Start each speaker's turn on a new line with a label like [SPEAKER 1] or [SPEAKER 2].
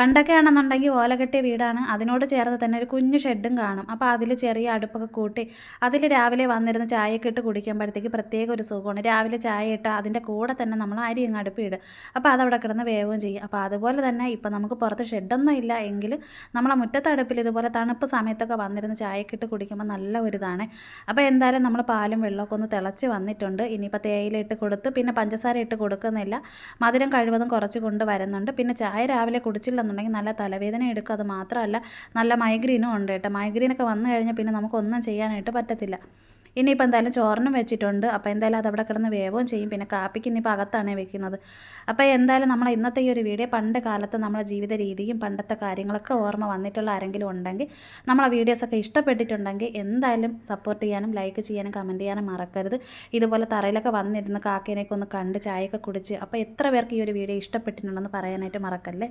[SPEAKER 1] പണ്ടൊക്കെ ആണെന്നുണ്ടെങ്കിൽ ഓല കെട്ടിയ വീടാണ്, അതിനോട് ചേർന്ന് തന്നെ ഒരു കുഞ്ഞു ഷെഡും കാണും. അപ്പോൾ അതിൽ ചെറിയ അടുപ്പൊക്കെ കൂട്ടി അതിൽ രാവിലെ വന്നിരുന്ന് ചായയൊക്കെ ഇട്ട് കുടിക്കുമ്പോഴത്തേക്ക് പ്രത്യേക ഒരു സുഖമാണ്. രാവിലെ ചായ ഇട്ട് അതിൻ്റെ കൂടെ തന്നെ നമ്മൾ അരി അങ്ങ് അടുപ്പിടും. അപ്പോൾ അതവിടെ കിടന്ന് വേവുകയും ചെയ്യും. അപ്പോൾ അതുപോലെ തന്നെ ഇപ്പം നമുക്ക് പുറത്ത് ഷെഡൊന്നും ഇല്ല എങ്കിൽ നമ്മളെ മുറ്റത്ത് അടുപ്പിൽ ഇതുപോലെ തണുപ്പ് സമയത്തൊക്കെ വന്നിരുന്ന് ചായയൊക്കെ ഇട്ട് കുടിക്കുമ്പോൾ നല്ല ഒരിതാണ്. അപ്പോൾ എന്തായാലും നമ്മൾ പാലും വെള്ളമൊക്കെ ഒന്ന് തിളച്ച് വന്നിട്ടുണ്ട്. ഇനിയിപ്പോൾ തേയില ഇട്ട് കൊടുത്ത് പിന്നെ പഞ്ചസാര ഇട്ട് കൊടുക്കുന്നില്ല, മധുരം കഴിവതും കുറച്ച് കൊണ്ട് വരുന്നുണ്ട്. പിന്നെ ചായ രാവിലെ കുടിച്ചില്ലെന്നുണ്ടെങ്കിൽ നല്ല തലവേദന എടുക്കും. അത് മാത്രമല്ല നല്ല മൈഗ്രീനും ഉണ്ട് കേട്ടോ. മൈഗ്രീനൊക്കെ വന്നു കഴിഞ്ഞാൽ പിന്നെ നമുക്കൊന്നും ചെയ്യാനായിട്ട് പറ്റത്തില്ല. ഇനിയിപ്പോൾ എന്തായാലും ചോറിനും വെച്ചിട്ടുണ്ട്. അപ്പോൾ എന്തായാലും അതവിടെ കിടന്ന് വേവുകയും ചെയ്യും. പിന്നെ കാപ്പിക്ക് ഇനിയിപ്പോൾ അകത്താണ് വെക്കുന്നത്. അപ്പോൾ എന്തായാലും നമ്മൾ ഇന്നത്തെ ഈ ഒരു വീഡിയോ പണ്ട് കാലത്ത് നമ്മളെ ജീവിത രീതിയും പണ്ടത്തെ കാര്യങ്ങളൊക്കെ ഓർമ്മ വന്നിട്ടുള്ള ആരെങ്കിലും ഉണ്ടെങ്കിൽ നമ്മളെ വീഡിയോസൊക്കെ ഇഷ്ടപ്പെട്ടിട്ടുണ്ടെങ്കിൽ എന്തായാലും സപ്പോർട്ട് ചെയ്യാനും ലൈക്ക് ചെയ്യാനും കമൻറ്റ് ചെയ്യാനും മറക്കരുത്. ഇതുപോലെ തറയിലൊക്കെ വന്നിരുന്ന് കാക്കേനെയൊക്കെ ഒന്ന് കണ്ട് ചായയൊക്കെ കുടിച്ച് അപ്പോൾ എത്ര പേർക്ക് ഈ ഒരു വീഡിയോ ഇഷ്ടപ്പെട്ടിട്ടുണ്ടെന്ന് പറയാനായിട്ട് മറക്കല്ലേ.